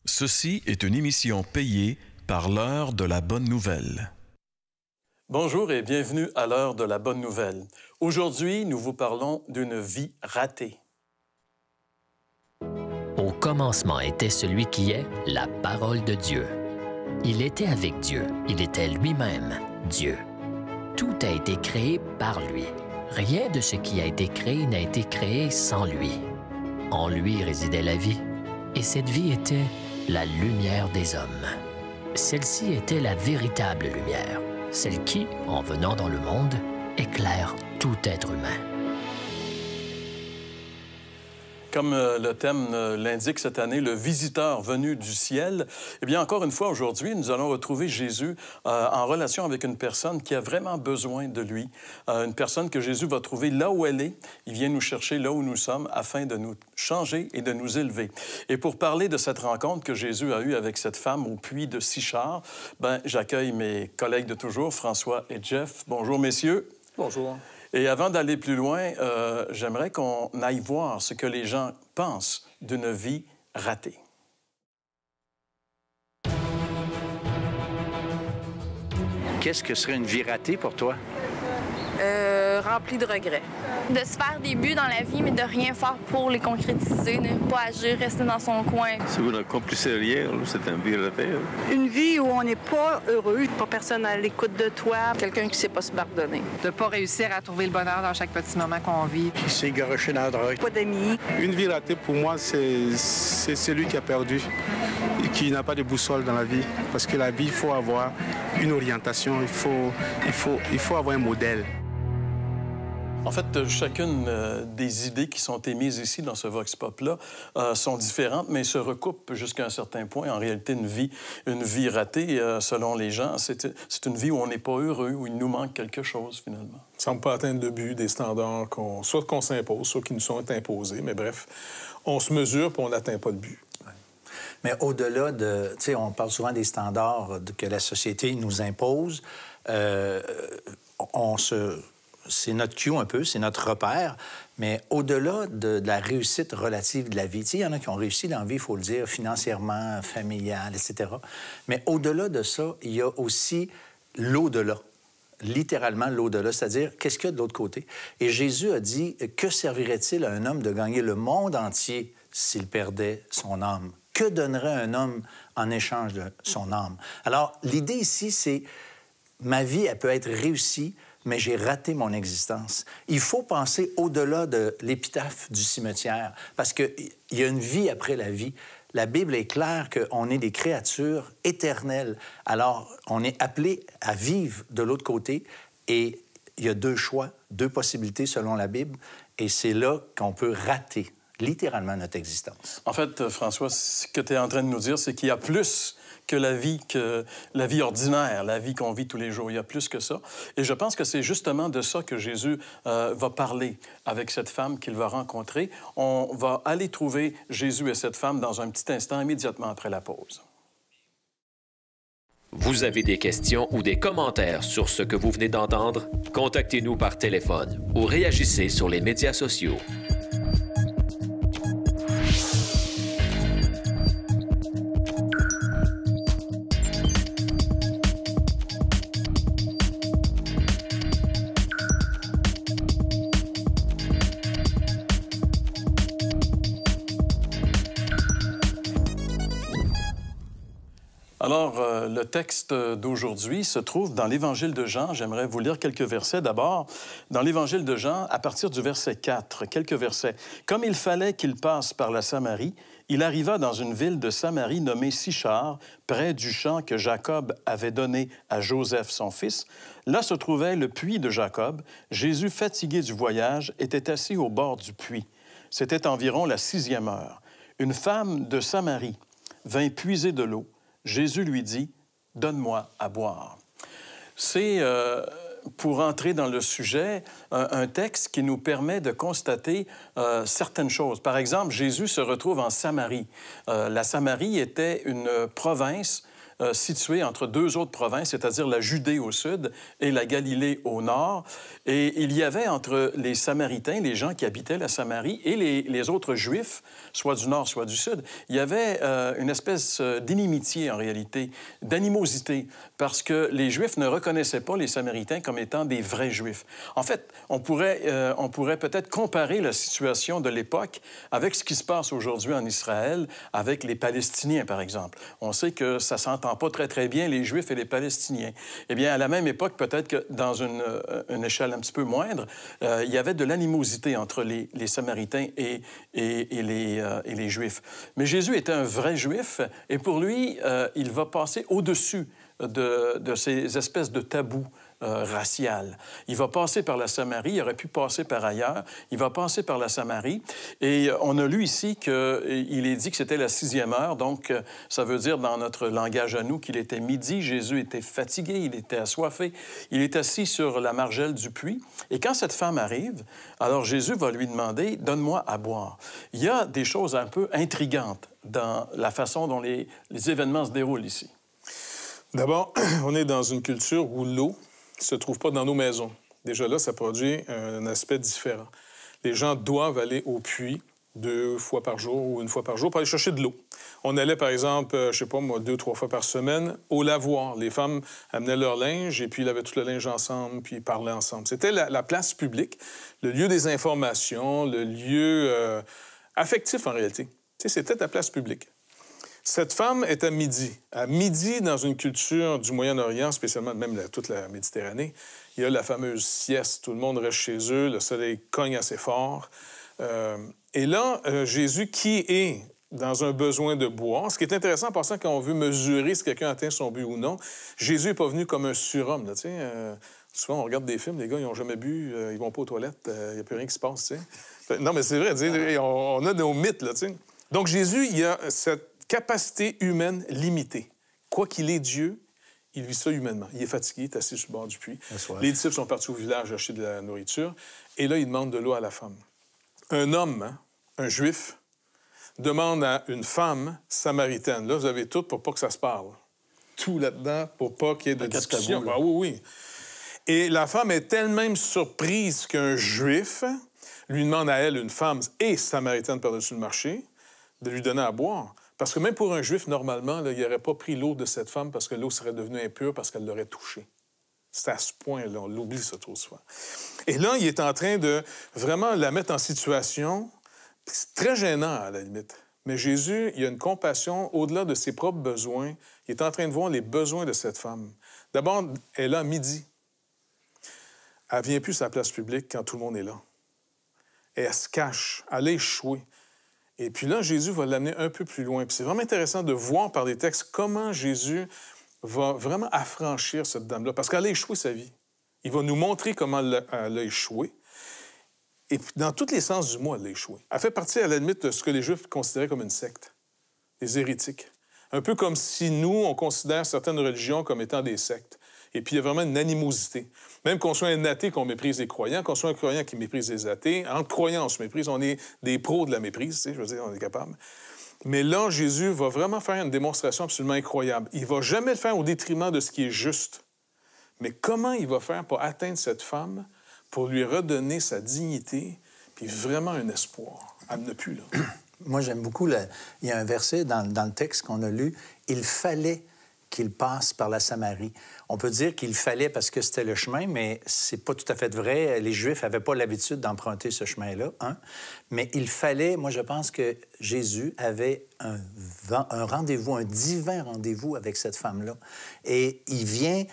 Ceci est une émission payée par l'heure de la bonne nouvelle. Bonjour et bienvenue à l'heure de la bonne nouvelle. Aujourd'hui, nous vous parlons d'une vie ratée. Au commencement était celui qui est la parole de Dieu. Il était avec Dieu, il était lui-même Dieu. Tout a été créé par lui. Rien de ce qui a été créé n'a été créé sans lui. En lui résidait la vie, et cette vie était la lumière des hommes. Celle-ci était la véritable lumière, celle qui, en venant dans le monde, éclaire tout être humain. Comme le thème l'indique cette année, le visiteur venu du ciel, eh bien, encore une fois, aujourd'hui, nous allons retrouver Jésus en relation avec une personne qui a vraiment besoin de lui, une personne que Jésus va trouver là où elle est. Il vient nous chercher là où nous sommes afin de nous changer et de nous élever. Et pour parler de cette rencontre que Jésus a eue avec cette femme au puits de Sychar, j'accueille mes collègues de toujours, François et Jeff. Bonjour, messieurs. Bonjour. Et avant d'aller plus loin, j'aimerais qu'on aille voir ce que les gens pensent d'une vie ratée. Qu'est-ce que serait une vie ratée pour toi? Rempli de regrets. De se faire des buts dans la vie, mais de rien faire pour les concrétiser, ne pas agir, rester dans son coin. Si vous n'accomplissez rien, c'est une vie ratée. Une vie où on n'est pas heureux, pas personne à l'écoute de toi. Quelqu'un qui ne sait pas se pardonner. De ne pas réussir à trouver le bonheur dans chaque petit moment qu'on vit. Qui s'est garoché dans la drogue. Pas d'amis. Une vie ratée, pour moi, c'est celui qui a perdu et qui n'a pas de boussole dans la vie. Parce que la vie, il faut avoir une orientation, il faut avoir un modèle. En fait, chacune des idées qui sont émises ici dans ce Vox Pop-là sont différentes, mais se recoupent jusqu'à un certain point. En réalité, une vie ratée, selon les gens, c'est une vie où on n'est pas heureux, où il nous manque quelque chose, finalement. On ne semble pas atteindre le but, des standards soit qu'on s'impose, soit qui nous sont imposés. Mais bref, on se mesure puis on n'atteint pas le but. Ouais. Mais au-delà de... Tu sais, on parle souvent des standards que la société nous impose. C'est notre cue un peu, c'est notre repère, mais au-delà de la réussite relative de la vie, il y en a qui ont réussi dans la vie, il faut le dire, financièrement, familial, etc. Mais au-delà de ça, il y a aussi l'au-delà, littéralement l'au-delà, c'est-à-dire qu'est-ce qu'il y a de l'autre côté. Et Jésus a dit, que servirait-il à un homme de gagner le monde entier s'il perdait son âme? Que donnerait un homme en échange de son âme? Alors, l'idée ici, c'est, ma vie, elle peut être réussie, mais j'ai raté mon existence. Il faut penser au-delà de l'épitaphe du cimetière, parce qu'il y a une vie après la vie. La Bible est claire qu'on est des créatures éternelles. Alors, on est appelé à vivre de l'autre côté, et il y a deux choix, deux possibilités selon la Bible, et c'est là qu'on peut rater littéralement notre existence. En fait, François, ce que tu es en train de nous dire, c'est qu'il y a plus que la vie ordinaire, la vie qu'on vit tous les jours. Il y a plus que ça. Et je pense que c'est justement de ça que Jésus va parler avec cette femme qu'il va rencontrer. On va aller trouver Jésus et cette femme dans un petit instant, immédiatement après la pause. Vous avez des questions ou des commentaires sur ce que vous venez d'entendre? Contactez-nous par téléphone ou réagissez sur les médias sociaux. Alors, le texte d'aujourd'hui se trouve dans l'Évangile de Jean. J'aimerais vous lire quelques versets. D'abord, dans l'Évangile de Jean, à partir du verset 4, quelques versets. « Comme il fallait qu'il passe par la Samarie, il arriva dans une ville de Samarie nommée Sychar, près du champ que Jacob avait donné à Joseph, son fils. Là se trouvait le puits de Jacob. Jésus, fatigué du voyage, était assis au bord du puits. C'était environ la 6e heure. Une femme de Samarie vint puiser de l'eau. Jésus lui dit, « Donne-moi à boire. » C'est, pour entrer dans le sujet, un texte qui nous permet de constater certaines choses. Par exemple, Jésus se retrouve en Samarie. La Samarie était une province situé entre deux autres provinces, c'est-à-dire la Judée au sud et la Galilée au nord. Et il y avait entre les Samaritains, les gens qui habitaient la Samarie, et les autres Juifs, soit du nord, soit du sud, il y avait une espèce d'inimitié, en réalité, d'animosité, parce que les Juifs ne reconnaissaient pas les Samaritains comme étant des vrais Juifs. En fait, on pourrait peut-être comparer la situation de l'époque avec ce qui se passe aujourd'hui en Israël, avec les Palestiniens, par exemple. On sait que ça ne s'entend pas très, très bien, les Juifs et les Palestiniens. Eh bien, à la même époque, peut-être que dans une échelle un petit peu moindre, il y avait de l'animosité entre les Samaritains et les Juifs. Mais Jésus était un vrai Juif, et pour lui, il va passer au-dessus de ces espèces de tabous racial. Il va passer par la Samarie, il aurait pu passer par ailleurs, il va passer par la Samarie, et on a lu ici qu'il est dit que c'était la 6e heure, donc ça veut dire dans notre langage à nous qu'il était midi, Jésus était fatigué, il était assoiffé, il est assis sur la margelle du puits, et quand cette femme arrive, alors Jésus va lui demander « Donne-moi à boire ». Il y a des choses un peu intrigantes dans la façon dont les événements se déroulent ici. D'abord, on est dans une culture où l'eau ne se trouve pas dans nos maisons. Déjà là, ça produit un aspect différent. Les gens doivent aller au puits 2 fois par jour ou 1 fois par jour pour aller chercher de l'eau. On allait, par exemple, je sais pas moi, 2 ou 3 fois par semaine au lavoir. Les femmes amenaient leur linge et puis ils lavaient tout le linge ensemble puis ils parlaient ensemble. C'était la place publique, le lieu des informations, le lieu affectif en réalité. Tu sais, c'était la place publique. Cette femme est à midi. À midi, dans une culture du Moyen-Orient, spécialement même toute la Méditerranée, il y a la fameuse sieste. Tout le monde reste chez eux, le soleil cogne assez fort. Et là, Jésus, qui est dans un besoin de boire, ce qui est intéressant en passant quand on veut mesurer si quelqu'un atteint son but ou non, Jésus n'est pas venu comme un surhomme. Là, souvent, on regarde des films, les gars, ils n'ont jamais bu, ils vont pas aux toilettes, il n'y a plus rien qui se passe. T'sais. Non, mais c'est vrai, on a nos mythes. Là, t'sais. Donc, Jésus, il a cette capacité humaine limitée. Quoi qu'il est Dieu, il vit ça humainement. Il est fatigué, il est assis sur le bord du puits. Les disciples sont partis au village acheter de la nourriture. Et là, il demande de l'eau à la femme. Un homme, hein, un Juif, demande à une femme samaritaine. Là, vous avez tout pour pas que ça se parle. Tout là-dedans pour pas qu'il y ait de discussion. Ah, oui. Et la femme est tellement surprise qu'un Juif lui demande à elle, une femme et samaritaine par-dessus le marché, de lui donner à boire. Parce que même pour un Juif, normalement, là, il n'aurait pas pris l'eau de cette femme parce que l'eau serait devenue impure parce qu'elle l'aurait touchée. C'est à ce point-là, on l'oublie ça trop souvent. Et là, il est en train de vraiment la mettre en situation. C'est très gênant, à la limite. Mais Jésus, il a une compassion au-delà de ses propres besoins. Il est en train de voir les besoins de cette femme. D'abord, elle est là à midi. Elle ne vient plus sur la place publique quand tout le monde est là. Et elle se cache, elle a échoué. Et puis là, Jésus va l'amener un peu plus loin. Puis c'est vraiment intéressant de voir par les textes comment Jésus va vraiment affranchir cette dame-là, parce qu'elle a échoué sa vie. Il va nous montrer comment elle a échoué. Et puis, dans tous les sens du mot, elle a échoué. Elle fait partie, à la limite, de ce que les Juifs considéraient comme une secte, des hérétiques. Un peu comme si nous, on considère certaines religions comme étant des sectes. Et puis, il y a vraiment une animosité. Même qu'on soit un athée, qu'on méprise les croyants, qu'on soit un croyant qui méprise les athées, entre croyants, on se méprise, on est des pros de la méprise, tu sais, je veux dire, on est capable. Mais là, Jésus va vraiment faire une démonstration absolument incroyable. Il ne va jamais le faire au détriment de ce qui est juste. Mais comment il va faire pour atteindre cette femme, pour lui redonner sa dignité, puis vraiment un espoir? Elle n'a plus, là. Moi, j'aime beaucoup, il y a un verset dans le texte qu'on a lu, « Il fallait qu'il passe par la Samarie ». On peut dire qu'il fallait parce que c'était le chemin, mais c'est pas tout à fait vrai. Les Juifs n'avaient pas l'habitude d'emprunter ce chemin-là, hein? Mais il fallait, moi, je pense que Jésus avait un rendez-vous, un divin rendez-vous avec cette femme-là. Et il vient...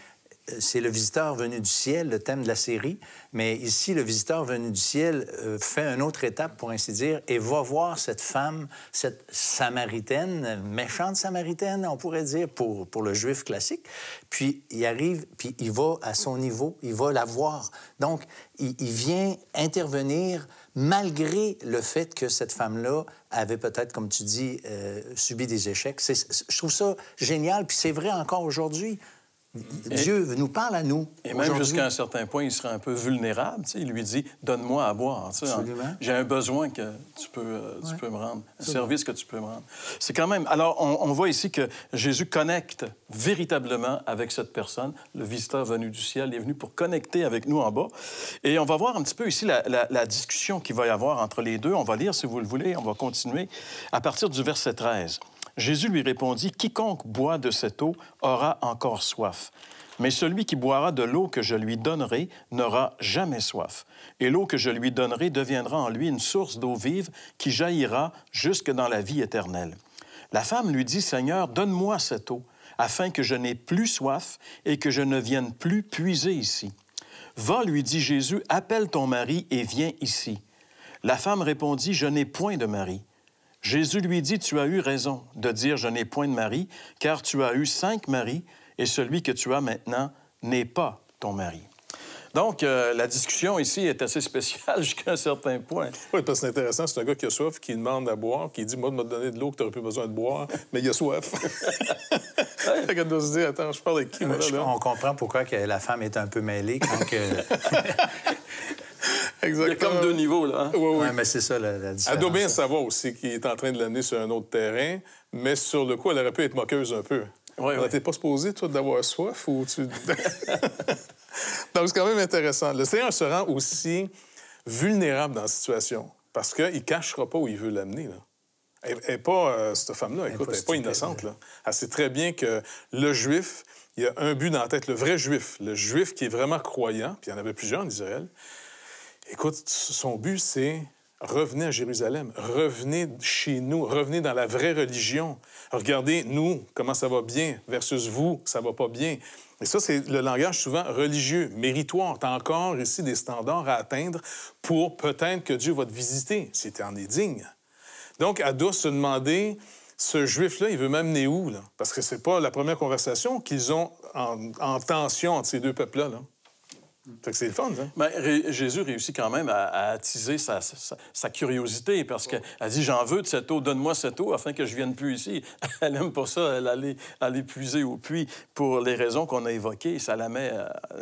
C'est le visiteur venu du ciel, le thème de la série. Mais ici, le visiteur venu du ciel fait une autre étape, pour ainsi dire, et va voir cette femme, cette Samaritaine, méchante Samaritaine, on pourrait dire, pour le Juif classique. Puis il arrive, puis il va à son niveau, il va la voir. Donc, il vient intervenir malgré le fait que cette femme-là avait peut-être, comme tu dis, subi des échecs. Je trouve ça génial, puis c'est vrai encore aujourd'hui. Dieu nous parle à nous. Et même jusqu'à un certain point, il serait un peu vulnérable. Il lui dit, donne-moi à boire. J'ai un besoin que tu peux me rendre, un service que tu peux me rendre. C'est quand même... Alors, on voit ici que Jésus connecte véritablement avec cette personne. Le visiteur venu du ciel est venu pour connecter avec nous en bas. Et on va voir un petit peu ici la discussion qu'il va y avoir entre les deux. On va lire, si vous le voulez, on va continuer à partir du verset 13. Jésus lui répondit, « Quiconque boit de cette eau aura encore soif. Mais celui qui boira de l'eau que je lui donnerai n'aura jamais soif. Et l'eau que je lui donnerai deviendra en lui une source d'eau vive qui jaillira jusque dans la vie éternelle. » La femme lui dit, « Seigneur, donne-moi cette eau, afin que je n'ai plus soif et que je ne vienne plus puiser ici. » « Va, lui dit Jésus, appelle ton mari et viens ici. » La femme répondit, « Je n'ai point de mari. » Jésus lui dit, « Tu as eu raison de dire « Je n'ai point de mari », car tu as eu 5 maris, et celui que tu as maintenant n'est pas ton mari. » Donc, la discussion ici est assez spéciale jusqu'à un certain point. Oui, parce que c'est intéressant, c'est un gars qui a soif, qui demande à boire, qui dit, moi, de me donner de l'eau que tu n'aurais plus besoin de boire, mais il a soif. Elle doit se dire, attends, je parle avec qui, moi, là? On comprend pourquoi que la femme est un peu mêlée quand que... Exactement. Il y a comme 2 niveaux, là. Hein? Oui. Ouais, mais c'est ça, la différence. Elle doit bien savoir aussi qu'il est en train de l'amener sur un autre terrain, mais sur le coup, elle aurait pu être moqueuse un peu. Oui. T'es pas supposé, toi, d'avoir soif ou tu... Donc, c'est quand même intéressant. Le Seigneur se rend aussi vulnérable dans la situation parce qu'il ne cachera pas où il veut l'amener. Elle n'est pas, cette femme-là, écoute, elle n'est pas innocente. Là. Elle sait très bien que le Juif, il y a un but dans la tête, le vrai Juif, le Juif qui est vraiment croyant, puis il y en avait plusieurs en Israël. Écoute, son but, c'est revenez à Jérusalem, revenez chez nous, revenez dans la vraie religion. Regardez, nous, comment ça va bien, versus vous, ça va pas bien. Et ça, c'est le langage souvent religieux, méritoire. Tu as encore ici des standards à atteindre pour peut-être que Dieu va te visiter, si tu en es digne. Donc, elle doit se demander, ce Juif-là, il veut m'amener où, là? Parce que c'est pas la première conversation qu'ils ont en tension entre ces deux peuples-là, là. Fait que c'est le fun, ça. Bien, Jésus réussit quand même à attiser sa curiosité parce qu'elle dit « J'en veux de cette eau, donne-moi cette eau afin que je vienne plus ici. » Elle n'aime pas ça, elle allait puiser au puits pour les raisons qu'on a évoquées. Ça la met,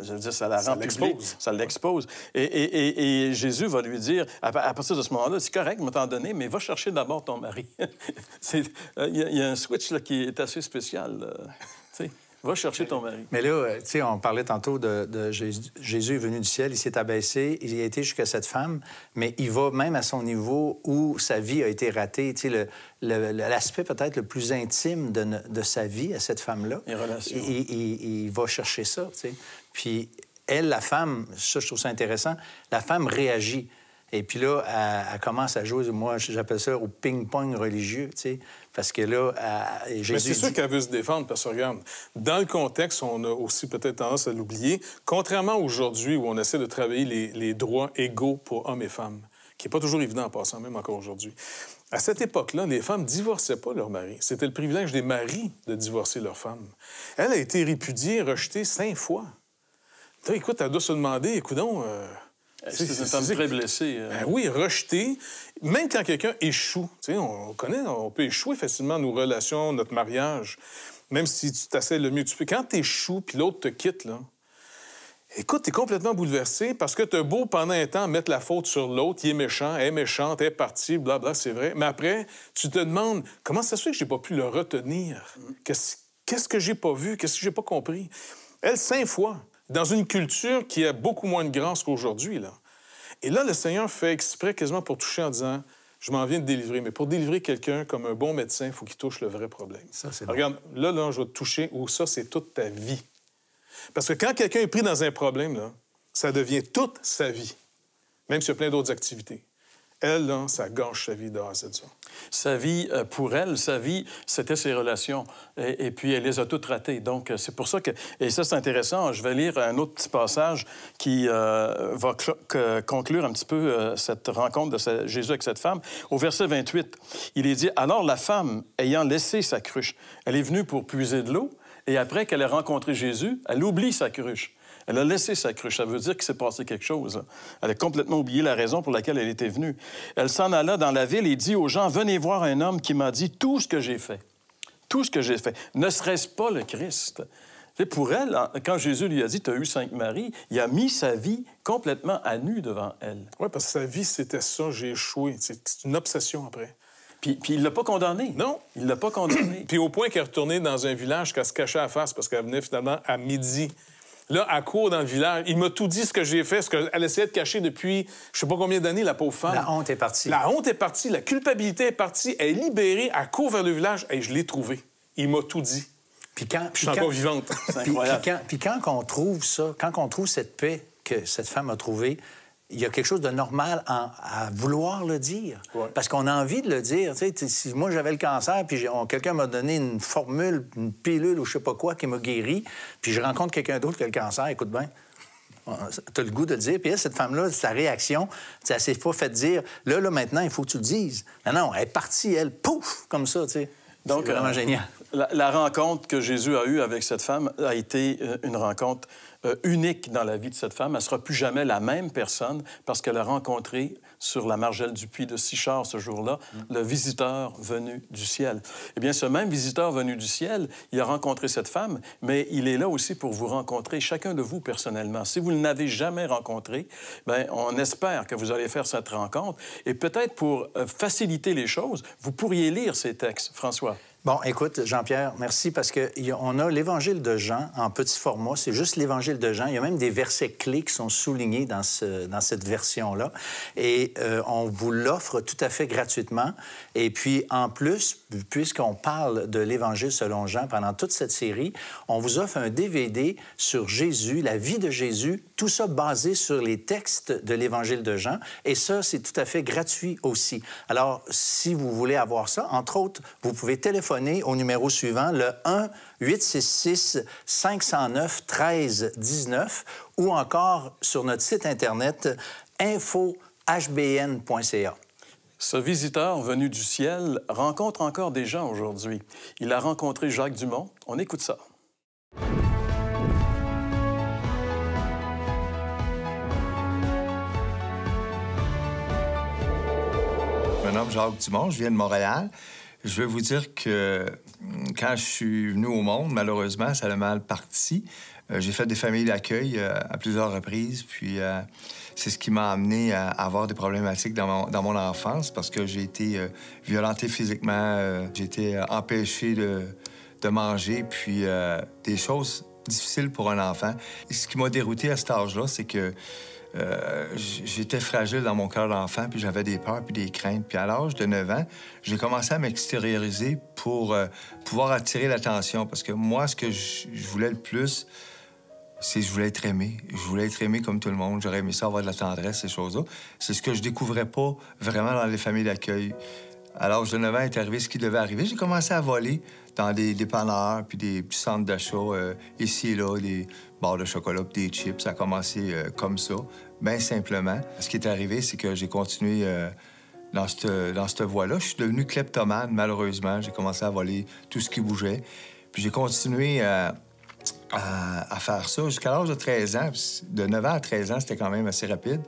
je veux dire, ça la rend publique. Ça l'expose. Et Jésus va lui dire, à partir de ce moment-là, c'est correct, je t'en donner, mais va chercher d'abord ton mari. Il y a un switch là, qui est assez spécial. Tu sais. Va chercher ton mari. Mais là, tu sais, on parlait tantôt de Jésus. Jésus est venu du ciel, il s'est abaissé, il a été jusqu'à cette femme, mais il va même à son niveau où sa vie a été ratée. Tu sais, l'aspect peut-être le plus intime de sa vie à cette femme-là. Les relations. Il va chercher ça, tu sais. Puis elle, la femme, ça, je trouve ça intéressant, la femme réagit. Et puis là, elle commence à jouer, moi, j'appelle ça au ping-pong religieux, tu sais, parce que là, Jésus... Mais c'est sûr qu'elle veut se défendre, parce que, regarde, dans le contexte, on a aussi peut-être tendance à l'oublier, contrairement à aujourd'hui, où on essaie de travailler les droits égaux pour hommes et femmes, qui n'est pas toujours évident en passant, même encore aujourd'hui. À cette époque-là, les femmes ne divorçaient pas leur mari. C'était le privilège des maris de divorcer leur femme. Elle a été répudiée, rejetée 5 fois. Là, écoute, elle doit se demander, écoutons... C'est une femme très blessée. Ben oui, rejetée. Même quand quelqu'un échoue, tu sais, on peut échouer facilement nos relations, notre mariage, même si tu t'essaies le mieux que tu peux. Quand tu échoues puis l'autre te quitte, là, écoute, tu es complètement bouleversé parce que tu as beau pendant un temps mettre la faute sur l'autre, il est méchant, elle est méchante, elle est partie, blabla, c'est vrai. Mais après, tu te demandes comment ça se fait que j'ai pas pu le retenir? Qu'est-ce que j'ai pas vu? Qu'est-ce que j'ai pas compris? Elle, 5 fois. Dans une culture qui a beaucoup moins de grâce qu'aujourd'hui, là. Et là, le Seigneur fait exprès quasiment pour toucher en disant, je m'en viens de délivrer. Mais pour délivrer quelqu'un comme un bon médecin, il faut qu'il touche le vrai problème. Ça, c'est Regarde, là, je vais te toucher où ça, c'est toute ta vie. Parce que quand quelqu'un est pris dans un problème, là, ça devient toute sa vie, même s'il y a plein d'autres activités. Elle, là, ça gâche sa vie de A à Z. Sa vie, pour elle, sa vie, c'était ses relations. Et puis, elle les a toutes ratées. Donc, c'est pour ça que... Et ça, c'est intéressant. Je vais lire un autre petit passage qui va conclure un petit peu cette rencontre de Jésus avec cette femme. Au verset 28, il est dit, « Alors la femme, ayant laissé sa cruche, elle est venue pour puiser de l'eau, et après qu'elle ait rencontré Jésus, elle oublie sa cruche. » Elle a laissé sa cruche. Ça veut dire qu'il s'est passé quelque chose. Là. Elle a complètement oublié la raison pour laquelle elle était venue. Elle s'en alla dans la ville et dit aux gens, « Venez voir un homme qui m'a dit tout ce que j'ai fait. Tout ce que j'ai fait. Ne serait-ce pas le Christ? » Et pour elle, quand Jésus lui a dit « Tu as eu 5 maris », il a mis sa vie complètement à nu devant elle. Oui, parce que sa vie, c'était ça, j'ai échoué. C'est une obsession après. Puis il l'a pas condamné. Non. Il l'a pas condamné. Puis au point qu'elle est retournée dans un village qu'elle se cachait à face parce qu'elle venait finalement à midi. Là, elle court dans le village. Il m'a tout dit ce que j'ai fait, ce qu'elle essayait de cacher depuis je sais pas combien d'années, la pauvre femme. La honte est partie. La honte est partie, la culpabilité est partie. Elle est libérée, elle court vers le village. Et je l'ai trouvée. Il m'a tout dit. Je suis encore vivante. C'est incroyable. Puis quand on trouve ça, quand on trouve cette paix que cette femme a trouvée, il y a quelque chose de normal à vouloir le dire. Ouais. Parce qu'on a envie de le dire. Tu sais, si moi, j'avais le cancer, puis quelqu'un m'a donné une formule, une pilule ou je sais pas quoi qui m'a guéri, puis je rencontre quelqu'un d'autre qui a le cancer, écoute bien, t'as le goût de le dire. Puis là, cette femme-là, sa réaction, elle s'est pas fait dire, là, maintenant, il faut que tu le dises. Non, elle est partie, elle, pouf, comme ça, tu sais. Donc, c'est vraiment génial. La rencontre que Jésus a eue avec cette femme a été une rencontre unique dans la vie de cette femme. Elle ne sera plus jamais la même personne parce qu'elle a rencontré sur la margelle du puits de Sichar ce jour-là le visiteur venu du ciel. Eh bien, ce même visiteur venu du ciel, il a rencontré cette femme, mais il est là aussi pour vous rencontrer, chacun de vous personnellement. Si vous ne l'avez jamais rencontré, bien, on espère que vous allez faire cette rencontre. Et peut-être pour faciliter les choses, vous pourriez lire ces textes, François. Bon, écoute, Jean-Pierre, merci, parce qu'on a l'Évangile de Jean en petit format. C'est juste l'Évangile de Jean. Il y a même des versets clés qui sont soulignés dans cette version-là. Et on vous l'offre tout à fait gratuitement. Et puis, en plus, puisqu'on parle de l'Évangile selon Jean pendant toute cette série, on vous offre un DVD sur Jésus, la vie de Jésus, tout ça basé sur les textes de l'Évangile de Jean. Et ça, c'est tout à fait gratuit aussi. Alors, si vous voulez avoir ça, entre autres, vous pouvez téléphoner au numéro suivant, le 1-866-509-1319, ou encore sur notre site Internet infohbn.ca. Ce visiteur venu du ciel rencontre encore des gens aujourd'hui. Il a rencontré Jacques Dumont. On écoute ça. Je me nomme Jacques Dumont, je viens de Montréal. Je vais vous dire que quand je suis venu au monde, malheureusement, ça a mal parti. J'ai fait des familles d'accueil à plusieurs reprises, puis c'est ce qui m'a amené à avoir des problématiques dans mon enfance parce que j'ai été violenté physiquement, j'ai été empêché de manger, puis des choses difficiles pour un enfant. Et ce qui m'a dérouté à cet âge-là, c'est que j'étais fragile dans mon cœur d'enfant, puis j'avais des peurs puis des craintes. Puis à l'âge de 9 ans, j'ai commencé à m'extérioriser pour pouvoir attirer l'attention. Parce que moi, ce que je voulais le plus, c'est que je voulais être aimé. Je voulais être aimé comme tout le monde. J'aurais aimé ça, avoir de la tendresse, ces choses-là. C'est ce que je découvrais pas vraiment dans les familles d'accueil. À l'âge de 9 ans est arrivé ce qui devait arriver. J'ai commencé à voler dans des dépanneurs puis des petits centres d'achat ici et là, des barres de chocolat puis des chips. Ça a commencé comme ça, bien simplement. Ce qui est arrivé, c'est que j'ai continué dans cette voie-là. Je suis devenu kleptomane, malheureusement. J'ai commencé à voler tout ce qui bougeait. Puis j'ai continué à faire ça jusqu'à l'âge de 13 ans. De 9 ans à 13 ans, c'était quand même assez rapide.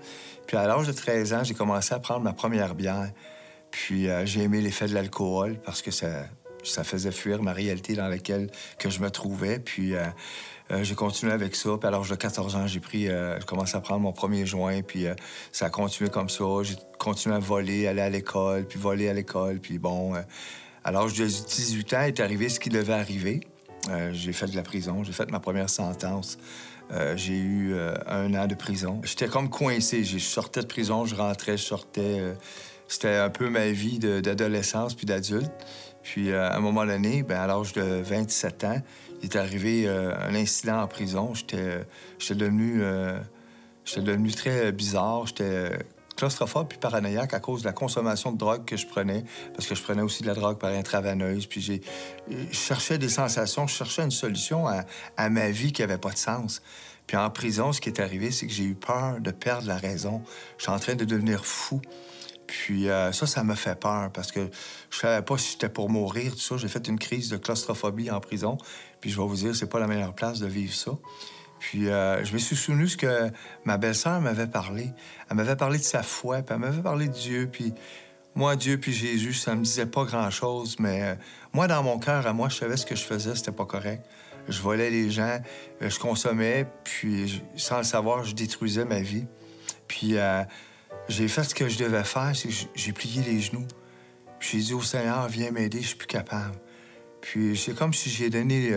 Puis à l'âge de 13 ans, j'ai commencé à prendre ma première bière. Puis j'ai aimé l'effet de l'alcool parce que ça faisait fuir ma réalité dans laquelle que je me trouvais. Puis j'ai continué avec ça. Puis à l'âge de 14 ans, j'ai commencé à prendre mon premier joint. Puis ça a continué comme ça. J'ai continué à voler, aller à l'école, puis voler à l'école. Puis bon, à l'âge de 18 ans est arrivé ce qui devait arriver. J'ai fait de la prison. J'ai fait ma première sentence. J'ai eu 1 an de prison. J'étais comme coincé. Je sortais de prison, je rentrais, je sortais... C'était un peu ma vie d'adolescence puis d'adulte. Puis, à un moment donné, à l'âge de 27 ans, il est arrivé un incident en prison. J'étais devenu très bizarre. J'étais claustrophobe puis paranoïaque à cause de la consommation de drogue que je prenais, parce que je prenais aussi de la drogue par intraveineuse. Puis, je cherchais des sensations, je cherchais une solution à ma vie qui n'avait pas de sens. Puis, en prison, ce qui est arrivé, c'est que j'ai eu peur de perdre la raison. Je suis en train de devenir fou. Puis ça m'a fait peur parce que je savais pas si j'étais pour mourir, tout ça. J'ai fait une crise de claustrophobie en prison. Puis je vais vous dire, c'est pas la meilleure place de vivre ça. Puis je me suis souvenu ce que ma belle-sœur m'avait parlé. Elle m'avait parlé de sa foi, puis elle m'avait parlé de Dieu. Puis moi, Dieu puis Jésus, ça me disait pas grand-chose, mais Moi, dans mon cœur, à moi, je savais ce que je faisais, c'était pas correct. Je volais les gens, je consommais, puis sans le savoir, je détruisais ma vie. Puis j'ai fait ce que je devais faire, c'est que j'ai plié les genoux. Puis j'ai dit au Seigneur, viens m'aider, je suis plus capable. Puis c'est comme si j'ai donné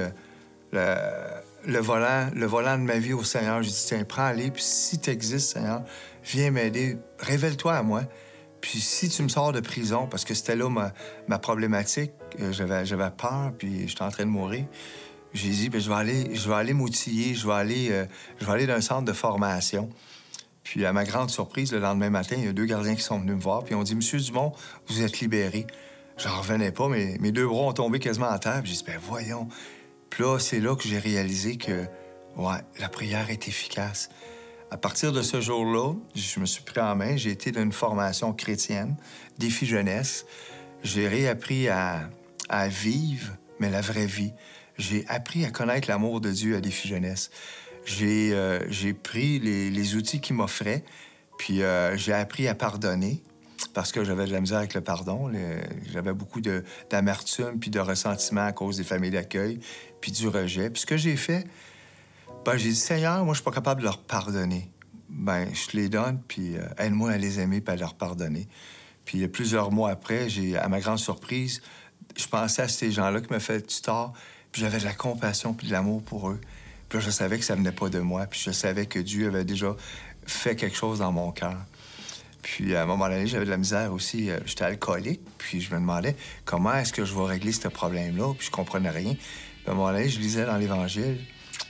le volant de ma vie au Seigneur. J'ai dit, tiens, prends-les, puis si tu existes, Seigneur, viens m'aider, révèle-toi à moi. Puis si tu me sors de prison, parce que c'était là ma problématique, j'avais peur, puis j'étais en train de mourir, j'ai dit, bien, je vais aller m'outiller, je vais aller dans un centre de formation. Puis à ma grande surprise, le lendemain matin, il y a 2 gardiens qui sont venus me voir, puis ils ont dit, Monsieur Dumont, vous êtes libéré. J'en revenais pas, mais mes 2 bras ont tombé quasiment à terre. J'ai dit, bien, voyons. Puis là, c'est là que j'ai réalisé que, ouais, la prière est efficace. À partir de ce jour-là, je me suis pris en main. J'ai été dans une formation chrétienne, défi jeunesse. J'ai réappris à vivre, mais la vraie vie. J'ai appris à connaître l'amour de Dieu à défi jeunesse. J'ai pris les outils qu'il m'offrait, puis j'ai appris à pardonner parce que j'avais de la misère avec le pardon. J'avais beaucoup d'amertume puis de ressentiment à cause des familles d'accueil puis du rejet. Puis ce que j'ai fait, ben, j'ai dit, Seigneur, moi, je suis pas capable de leur pardonner. Ben, je te les donne, puis aide-moi à les aimer puis à leur pardonner. Puis plusieurs mois après, à ma grande surprise, je pensais à ces gens-là qui m'ont fait du tort, puis j'avais de la compassion puis de l'amour pour eux. Puis là, je savais que ça venait pas de moi, puis je savais que Dieu avait déjà fait quelque chose dans mon cœur. Puis à un moment donné, j'avais de la misère aussi. J'étais alcoolique, puis je me demandais comment est-ce que je vais régler ce problème-là, puis je comprenais rien. Puis à un moment donné, je lisais dans l'Évangile,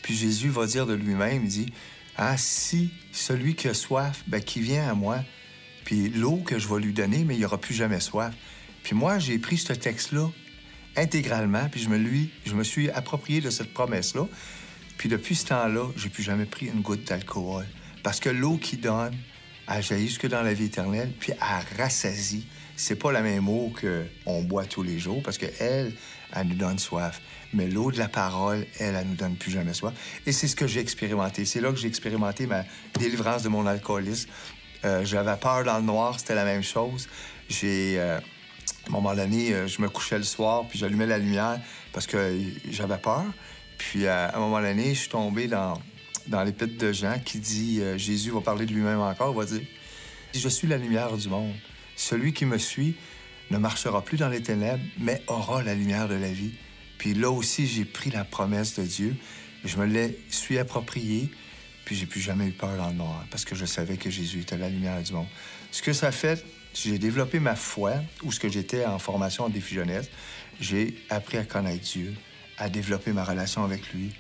puis Jésus va dire de lui-même, il dit, « Ah, si celui qui a soif, ben qui vient à moi, puis l'eau que je vais lui donner, mais il n'y aura plus jamais soif. » Puis moi, j'ai pris ce texte-là intégralement, puis je me suis approprié de cette promesse-là. Puis depuis ce temps-là, j'ai plus jamais pris une goutte d'alcool. Parce que l'eau qu'il donne, elle jaillit jusque dans la vie éternelle, puis elle rassasie. C'est pas la même eau qu'on boit tous les jours, parce qu'elle, elle nous donne soif. Mais l'eau de la parole, elle nous donne plus jamais soif. Et c'est ce que j'ai expérimenté. C'est là que j'ai expérimenté ma délivrance de mon alcoolisme. J'avais peur dans le noir, c'était la même chose. À un moment donné, je me couchais le soir, puis j'allumais la lumière parce que j'avais peur. Puis à un moment donné, je suis tombé dans l'épître de Jean qui dit, Jésus va parler de lui-même encore, il va dire, « Je suis la lumière du monde. Celui qui me suit ne marchera plus dans les ténèbres, mais aura la lumière de la vie. » Puis là aussi, j'ai pris la promesse de Dieu, je me suis approprié, puis j'ai plus jamais eu peur dans le noir, parce que je savais que Jésus était la lumière du monde. Ce que ça a fait, j'ai développé ma foi, où ce que j'étais en formation en défi jeunesse, j'ai appris à connaître Dieu, à développer ma relation avec lui.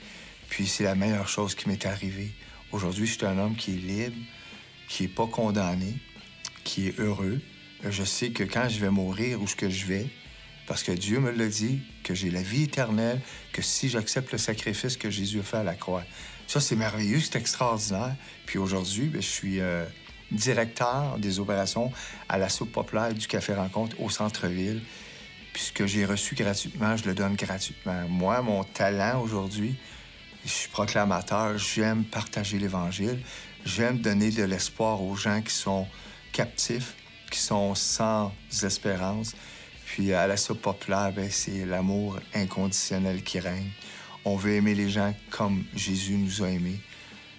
Puis c'est la meilleure chose qui m'est arrivée. Aujourd'hui, je suis un homme qui est libre, qui n'est pas condamné, qui est heureux. Je sais que quand je vais mourir, où ce que je vais, parce que Dieu me l'a dit, que j'ai la vie éternelle, que si j'accepte le sacrifice que Jésus a fait à la croix. Ça, c'est merveilleux, c'est extraordinaire. Puis aujourd'hui, bien, je suis directeur des opérations à la soupe populaire du Café Rencontre au centre-ville. Puis ce que j'ai reçu gratuitement, je le donne gratuitement. Moi, mon talent aujourd'hui, je suis proclamateur, j'aime partager l'Évangile, j'aime donner de l'espoir aux gens qui sont captifs, qui sont sans espérance. Puis à la soupe populaire, bien, c'est l'amour inconditionnel qui règne. On veut aimer les gens comme Jésus nous a aimés.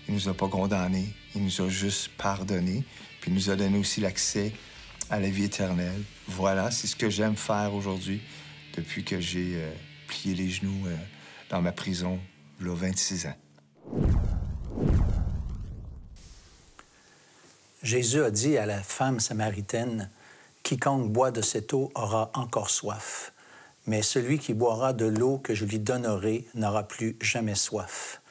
Il nous a pas condamnés, il nous a juste pardonnés, puis il nous a donné aussi l'accès à la vie éternelle. Voilà, c'est ce que j'aime faire aujourd'hui, depuis que j'ai plié les genoux dans ma prison, il y a 26 ans. Jésus a dit à la femme samaritaine, « Quiconque boit de cette eau aura encore soif, mais celui qui boira de l'eau que je lui donnerai n'aura plus jamais soif. »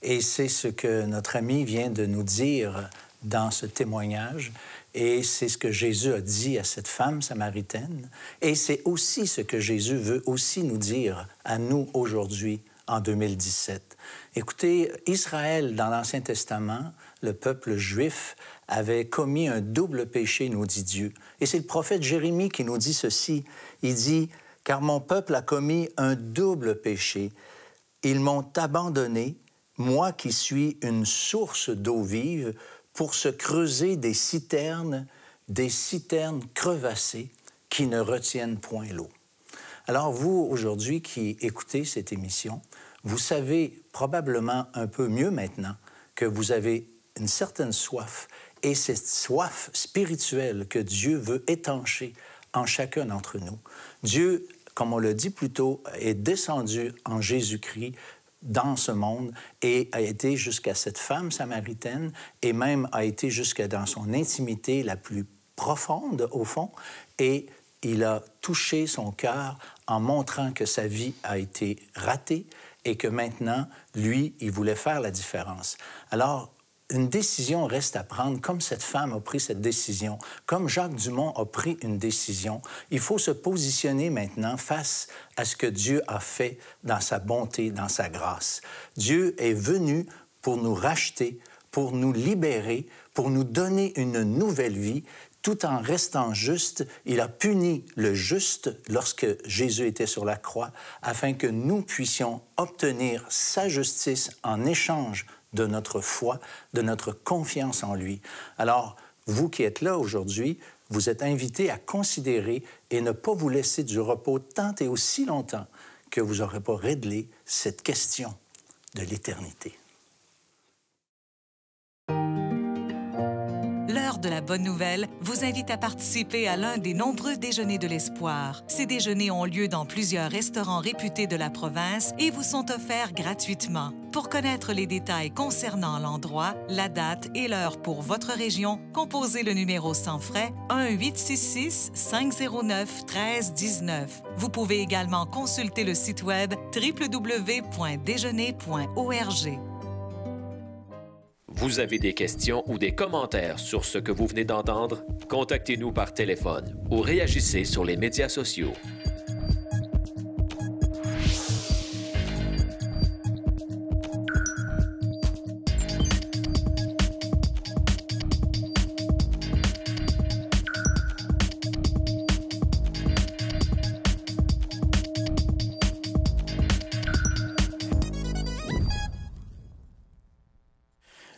Et c'est ce que notre ami vient de nous dire dans ce témoignage, et c'est ce que Jésus a dit à cette femme samaritaine, et c'est aussi ce que Jésus veut aussi nous dire à nous aujourd'hui, en 2017. Écoutez, Israël, dans l'Ancien Testament, le peuple juif avait commis un double péché, nous dit Dieu. Et c'est le prophète Jérémie qui nous dit ceci. Il dit, « Car mon peuple a commis un double péché. Ils m'ont abandonné, moi qui suis une source d'eau vive, pour se creuser des citernes crevassées qui ne retiennent point l'eau. » Alors, vous, aujourd'hui, qui écoutez cette émission, vous savez probablement un peu mieux maintenant que vous avez une certaine soif, et cette soif spirituelle que Dieu veut étancher en chacun d'entre nous. Dieu, comme on l'a dit plus tôt, est descendu en Jésus-Christ dans ce monde et a été jusqu'à cette femme samaritaine et même a été jusqu'à dans son intimité la plus profonde, au fond, et il a touché son cœur en montrant que sa vie a été ratée et que maintenant, lui, il voulait faire la différence. Alors, une décision reste à prendre, comme cette femme a pris cette décision, comme Jacques Dumont a pris une décision. Il faut se positionner maintenant face à ce que Dieu a fait dans sa bonté, dans sa grâce. Dieu est venu pour nous racheter, pour nous libérer, pour nous donner une nouvelle vie. Tout en restant juste, il a puni le juste lorsque Jésus était sur la croix, afin que nous puissions obtenir sa justice en échange de notre foi, de notre confiance en lui. Alors, vous qui êtes là aujourd'hui, vous êtes invités à considérer et ne pas vous laisser du repos tant et aussi longtemps que vous n'aurez pas réglé cette question de l'éternité. L'heure de la bonne nouvelle vous invite à participer à l'un des nombreux déjeuners de l'espoir. Ces déjeuners ont lieu dans plusieurs restaurants réputés de la province et vous sont offerts gratuitement. Pour connaître les détails concernant l'endroit, la date et l'heure pour votre région, composez le numéro sans frais 1-866-509-1319. Vous pouvez également consulter le site web www.déjeuner.org. Vous avez des questions ou des commentaires sur ce que vous venez d'entendre? Contactez-nous par téléphone ou réagissez sur les médias sociaux.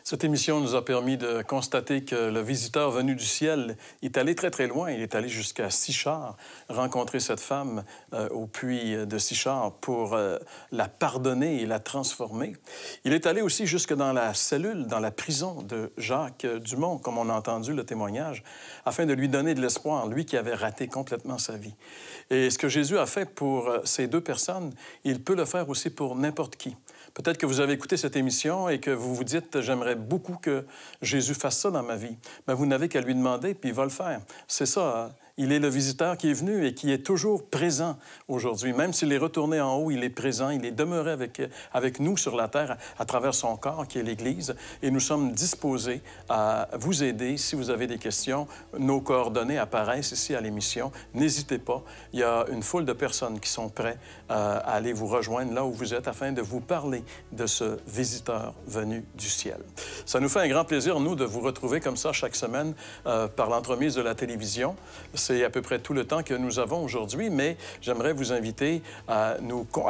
Cette émission nous a permis de constater que le visiteur venu du ciel est allé très, très loin. Il est allé jusqu'à Sichard, rencontrer cette femme au puits de Sichard pour la pardonner et la transformer. Il est allé aussi jusque dans la cellule, dans la prison de Jacques Dumont, comme on a entendu le témoignage, afin de lui donner de l'espoir, lui qui avait raté complètement sa vie. Et ce que Jésus a fait pour ces deux personnes, il peut le faire aussi pour n'importe qui. Peut-être que vous avez écouté cette émission et que vous vous dites « J'aimerais beaucoup que Jésus fasse ça dans ma vie. » Bien, vous n'avez qu'à lui demander, puis il va le faire. C'est ça, il est le visiteur qui est venu et qui est toujours présent aujourd'hui. Même s'il est retourné en haut, il est présent, il est demeuré avec nous sur la terre à travers son corps, qui est l'Église. Et nous sommes disposés à vous aider si vous avez des questions. Nos coordonnées apparaissent ici à l'émission. N'hésitez pas. Il y a une foule de personnes qui sont prêtes à aller vous rejoindre là où vous êtes afin de vous parler de ce visiteur venu du ciel. Ça nous fait un grand plaisir, nous, de vous retrouver comme ça chaque semaine par l'entremise de la télévision. C'est à peu près tout le temps que nous avons aujourd'hui, mais j'aimerais vous inviter à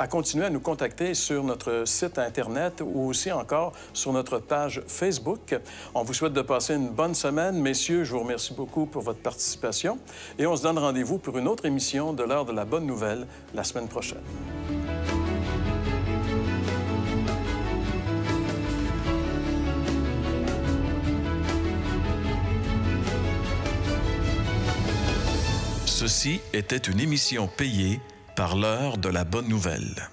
continuer à nous contacter sur notre site Internet ou aussi encore sur notre page Facebook. On vous souhaite de passer une bonne semaine. Messieurs, je vous remercie beaucoup pour votre participation et on se donne rendez-vous pour une autre émission de l'heure de la bonne nouvelle la semaine prochaine. Ceci était une émission payée par l'heure de la bonne nouvelle.